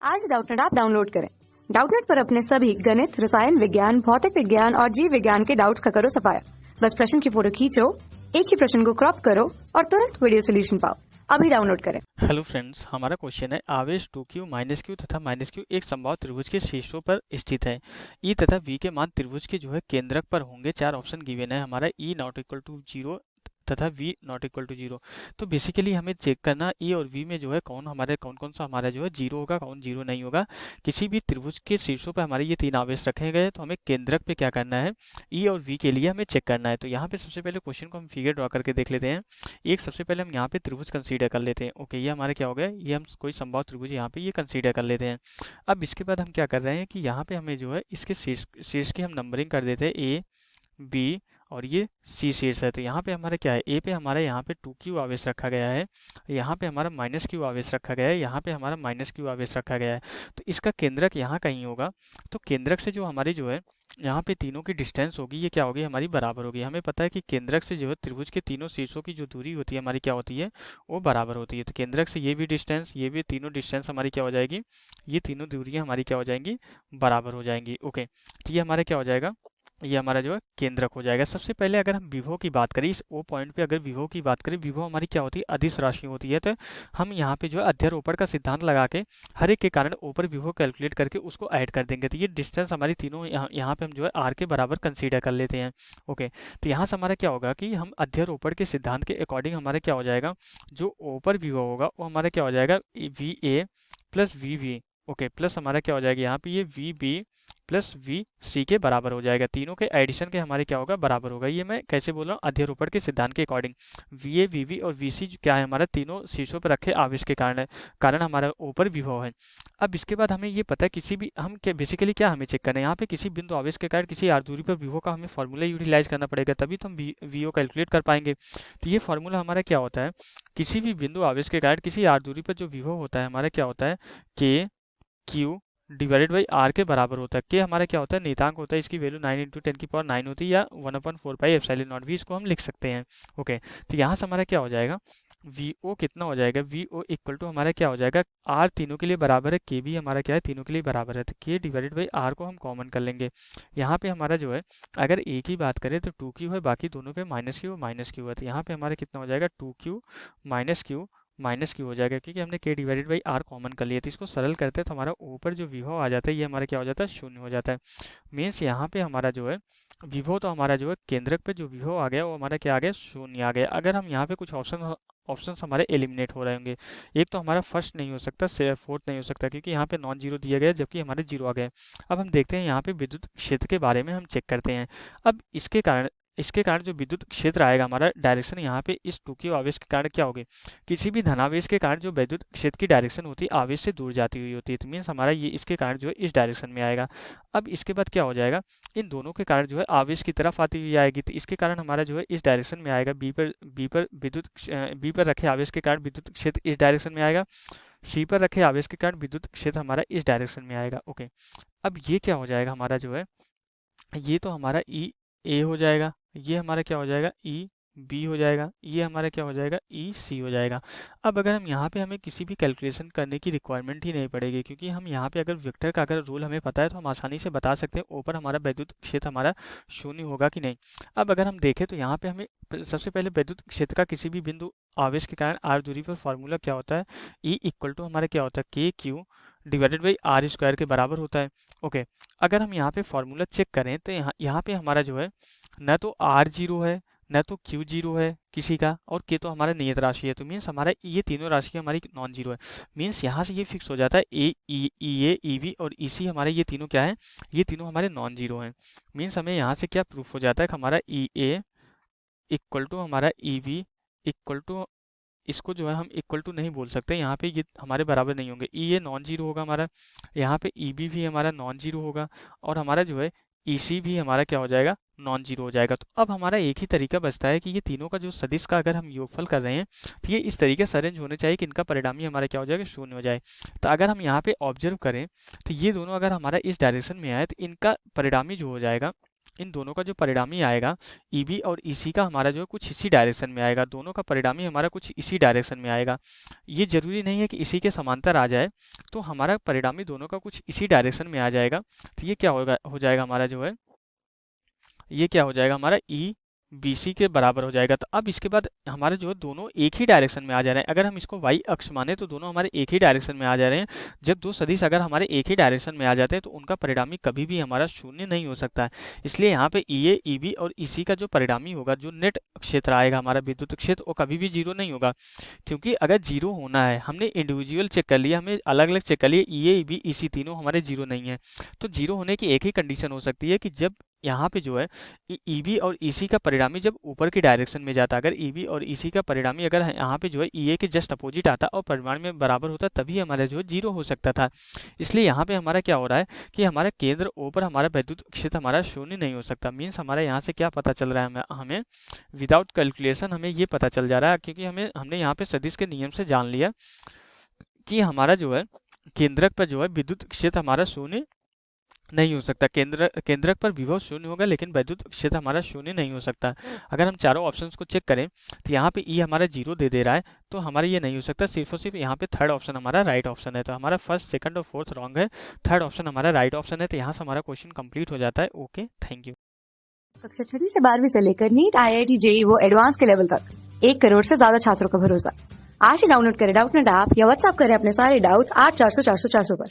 आज Doubtnut app download करें। Doubtnut पर अपने सभी गणित, रसायन विज्ञान, भौतिक विज्ञान और जीव विज्ञान के डाउट्स का करो सफाया। बस प्रश्न की फोटो खींचो, एक ही प्रश्न को क्रॉप करो और तुरंत वीडियो सोल्यूशन पाओ। अभी डाउनलोड करें। हेलो फ्रेंड्स, हमारा क्वेश्चन है आवेश 2q माइनस क्यू तथा माइनस क्यू एक समबाहु त्रिभुज के शीर्षों पर स्थित है। ई तथा वी के मान त्रिभुज के केंद्रक पर होंगे। चार ऑप्शन गिवन है हमारा। ई नॉट इक्वल टू 0 तथा v नॉट इक्वल टू 0। तो बेसिकली हमें चेक करना ई और v में कौन कौन सा हमारा जीरो होगा, कौन जीरो नहीं होगा। किसी भी त्रिभुज के शीर्षों पर हमारे ये तीन आवेश रखे गए, तो हमें केंद्रक पे क्या करना है, ई और v के लिए हमें चेक करना है। तो यहाँ पे सबसे पहले क्वेश्चन को हम फिगर ड्रॉ करके देख लेते हैं। एक सबसे पहले हम यहाँ पे त्रिभुज कंसीडर कर लेते हैं। ओके, ये हमारा क्या हो गया, ये हम कोई समबाहु त्रिभुज यहाँ पे ये कंसीडर कर लेते हैं। अब इसके बाद हम क्या कर रहे हैं कि यहाँ पे हमें इसके शीर्ष की हम नंबरिंग कर देते हैं, ए बी और ये सी शीर्ष है। तो यहाँ पे हमारा क्या है, ए पे हमारा यहाँ पे 2q आवेश रखा गया है, यहाँ पे हमारा माइनस क्यू आवेश रखा गया है, यहाँ पे हमारा माइनस क्यू आवेश रखा गया है। तो इसका केंद्रक यहाँ कहीं होगा। तो केंद्रक से जो हमारी यहाँ पे तीनों की डिस्टेंस होगी, ये क्या होगी, हमारी बराबर होगी। हमें पता है कि केंद्रक से त्रिभुज के तीनों शीर्षों की जो दूरी होती है हमारी क्या होती है, वो बराबर होती है। तो केंद्रक से ये भी डिस्टेंस, ये भी तीनों डिस्टेंस हमारी क्या हो जाएगी, ये तीनों दूरियां हमारी क्या हो जाएंगी, बराबर हो जाएंगी। ओके, तो ये हमारा क्या हो जाएगा, ये हमारा केंद्रक हो जाएगा। सबसे पहले अगर हम विभव की बात करें, इस ओ पॉइंट पे अगर विभव की बात करें, विभव हमारी क्या होती है, अदिश राशि होती है। तो हम यहाँ पे अध्यारोपण का सिद्धांत लगा के हर एक के कारण ऊपर विभव कैलकुलेट करके उसको ऐड कर देंगे। तो ये डिस्टेंस हमारी तीनों यहाँ पे हम आर के बराबर कंसीडर कर लेते हैं। ओके, तो यहाँ से हमारा क्या होगा कि हम अध्यारोपण के सिद्धांत के अकॉर्डिंग हमारा क्या हो जाएगा, जो ऊपर विभव होगा वो हमारा क्या हो जाएगा, V A plus V V. Okay, plus हमारा क्या हो जाएगा, यहाँ पे ये V B plus V C के बराबर हो जाएगा। तीनों के एडिशन के हमारे क्या होगा, बराबर होगा। ये मैं कैसे बोल रहा हूँ, अध्यारोपण के सिद्धांत के according. V A V V और वी सी क्या है, हमारा तीनों शीर्षों पर रखे आवेश के कारण हमारा ऊपर विभव है। अब इसके बाद हमें ये पता है किसी भी हम क्या बेसिकली क्या हमें चेक करना है, यहाँ पे किसी बिंदु आवेश के कारण किसी आर दूरी पर विभव का हमें फॉर्मूला यूटिलाइज करना पड़ेगा, तभी तो हम वी ओ कैलकुलेट कर पाएंगे। तो ये फॉर्मूला हमारा क्या होता है, किसी भी बिंदु आवेश के कारण किसी आर दूरी पर जो विभव होता है हमारा क्या होता है, K Q divided by are के बराबर होता है। के हमारा क्या होता है, नियतांक होता है, इसकी वैल्यू 9 इंटू 10⁹ होती है, या 1/4 पाई एप्सिलॉन नॉट भी इसको हम लिख सकते हैं। ओके, तो यहाँ से हमारा क्या हो जाएगा, वी ओ कितना हो जाएगा, वी ओ इक्वल टू हमारा क्या हो जाएगा, आर तीनों के लिए बराबर है, के भी हमारा क्या है, तीनों के लिए बराबर है। तो के डिवाइडेड बाई आर को हम कॉमन कर लेंगे। यहाँ पे हमारा अगर ए की बात करें तो 2q है, बाकी दोनों पे माइनस क्यू है। तो यहाँ पे हमारा कितना हो जाएगा, 2q माइनस क्यू हो जाएगा, क्योंकि हमने के डिवाइडेड बाई आर कॉमन कर लिया। तो इसको सरल करते हैं तो हमारा ऊपर जो विभव आ जाता है ये हमारा क्या हो जाता है, शून्य हो जाता है। मीन्स यहाँ पे हमारा विभव, तो हमारा केंद्रक पे जो विभव आ गया वो हमारा क्या आ गया, शून्य आ गया। अगर हम यहाँ पे कुछ ऑप्शंस हमारे एलिमिनेट हो रहे होंगे, एक तो हमारा फर्स्ट नहीं हो सकता, फोर्थ नहीं हो सकता, क्योंकि यहाँ पे नॉन जीरो दिया गया जबकि हमारे जीरो आ गए। अब हम देखते हैं यहाँ पे विद्युत क्षेत्र के बारे में हम चेक करते हैं। अब इसके कारण जो विद्युत क्षेत्र आएगा हमारा डायरेक्शन, यहाँ पे इस 2q आवेश के कारण क्या होगी, किसी भी धनावेश के कारण जो विद्युत क्षेत्र की डायरेक्शन होती है आवेश से दूर जाती हुई होती है। तो मीन्स हमारा ये इसके कारण इस डायरेक्शन में आएगा। अब इसके बाद क्या हो जाएगा, इन दोनों के कारण आवेश की तरफ आती हुई आएगी। तो इसके कारण हमारा इस डायरेक्शन में आएगा। बी पर रखे आवेश के कारण विद्युत क्षेत्र इस डायरेक्शन में आएगा। सी पर रखे आवेश के कारण विद्युत क्षेत्र हमारा इस डायरेक्शन में आएगा। ओके, अब ये क्या हो जाएगा हमारा ये तो हमारा ई ए हो जाएगा, ये हमारा क्या हो जाएगा, ई बी हो जाएगा, ये हमारा क्या हो जाएगा, ई सी हो जाएगा। अब अगर हम यहाँ पे हमें किसी भी कैलकुलेशन करने की रिक्वायरमेंट ही नहीं पड़ेगी, क्योंकि हम यहाँ पे अगर वेक्टर का अगर रूल हमें पता है तो हम आसानी से बता सकते हैं ऊपर हमारा विद्युत क्षेत्र हमारा शून्य होगा कि नहीं। अब अगर हम देखें तो यहाँ पे हमें सबसे पहले विद्युत क्षेत्र का किसी भी बिंदु आवेश के कारण आर दूरी पर फॉर्मूला क्या होता है, ई इक्वल टू हमारा क्या होता है, K Q divided by R square के बराबर होता है। ओके, अगर हम यहाँ पे फॉर्मूला चेक करें तो यहाँ पे हमारा न तो आर जीरो है, न तो क्यू जीरो है किसी का, और के तो हमारा नियत राशि है। तो मीन्स हमारा ये तीनों राशि हमारी नॉन जीरो है। मीन्स यहाँ से ये फिक्स हो जाता है ई वी और ई सी हमारे ये तीनों क्या है, ये तीनों हमारे नॉन जीरो हैं। मीन्स हमें यहाँ से क्या प्रूफ हो जाता है कि हमारा ई ए इक्वल टू हमारा ई वी इक्वल टू, इसको हम इक्वल टू नहीं बोल सकते, यहाँ पे ये हमारे बराबर नहीं होंगे। ई ए नॉन जीरो होगा हमारा, यहाँ पे ई बी भी हमारा नॉन जीरो होगा, और हमारा ई सी भी हमारा क्या हो जाएगा, नॉन जीरो हो जाएगा। तो अब हमारा एक ही तरीका बचता है कि ये तीनों का सदिश का अगर हम योगफल कर रहे हैं तो ये इस तरीके से अरेंज होने चाहिए कि इनका परिणामी हमारा क्या हो जाएगा, शून्य हो जाए। तो अगर हम यहाँ पे ऑब्जर्व करें तो ये दोनों अगर हमारा इस डायरेक्शन में आए तो इनका परिणामी हो जाएगा, इन दोनों का जो परिणामी आएगा ईबी और ईसी का हमारा जो है कुछ इसी डायरेक्शन में आएगा, दोनों का परिणामी हमारा कुछ इसी डायरेक्शन में आएगा। ये जरूरी नहीं है कि इसी के समांतर आ जाए, तो हमारा परिणामी दोनों का कुछ इसी डायरेक्शन में आ जाएगा। तो ये क्या होगा, हो जाएगा हमारा जो है, ये क्या हो जाएगा हमारा ई BC के बराबर हो जाएगा। तो अब इसके बाद हमारे जो है दोनों एक ही डायरेक्शन में आ जा रहे हैं। अगर हम इसको y अक्ष माने तो दोनों हमारे एक ही डायरेक्शन में आ जा रहे हैं। जब दो सदिश अगर हमारे एक ही डायरेक्शन में आ जाते हैं तो उनका परिणामी कभी भी हमारा शून्य नहीं हो सकता है। इसलिए यहाँ पे EA, EB और EC का जो परिणामी होगा, जो नेट क्षेत्र आएगा हमारा विद्युत क्षेत्र, वो कभी भी जीरो नहीं होगा। क्योंकि अगर जीरो होना है, हमने इंडिविजुअल चेक कर लिया, हमें अलग अलग चेक कर लिया, EA, EB, EC तीनों हमारे जीरो नहीं है। तो जीरो होने की एक ही कंडीशन हो सकती है कि जब यहाँ पे जो है EB और EC का परिणामी जब ऊपर की डायरेक्शन में जाता, अगर EB और EC का परिणामी अगर यहाँ पे जो है EA के जस्ट अपोजिट आता और परिमाण में बराबर होता, तभी हमारा जो है जीरो हो सकता था। इसलिए यहाँ पे हमारा क्या हो रहा है कि हमारा केंद्र O पर हमारा विद्युत क्षेत्र हमारा शून्य नहीं हो सकता। मीन्स हमारा यहाँ से क्या पता चल रहा है, हमें विदाउट कैलकुलेशन हमें ये पता चल जा रहा है, क्योंकि हमने यहाँ पे सदिश के नियम से जान लिया कि हमारा जो है केंद्रक पर जो है विद्युत क्षेत्र हमारा शून्य नहीं हो सकता। केंद्रक पर विभव शून्य होगा, लेकिन विद्युत क्षेत्र हमारा शून्य नहीं हो सकता। अगर हम चारों ऑप्शंस को चेक करें तो यहाँ पे ई हमारा जीरो दे दे रहा है, तो हमारा ये नहीं हो सकता। सिर्फ और सिर्फ यहाँ पे थर्ड ऑप्शन हमारा राइट ऑप्शन है। तो हमारा फर्स्ट, सेकंड और फोर्थ रॉन्ग है, थर्ड ऑप्शन हमारा राइट ऑप्शन है। तो यहाँ से हमारा क्वेश्चन कंप्लीट हो जाता है। Okay, thank you. कक्षा 6 से 12वीं से लेकर नीट, IIT, JEE वो एडवांस के लेवल तक 1 करोड़ से ज्यादा छात्रों का भरोसा। आज ही डाउनलोड करें डाउटनेट ऐप या व्हाट्सएप करें अपने सारे डाउट्स 8400 400 400 पर।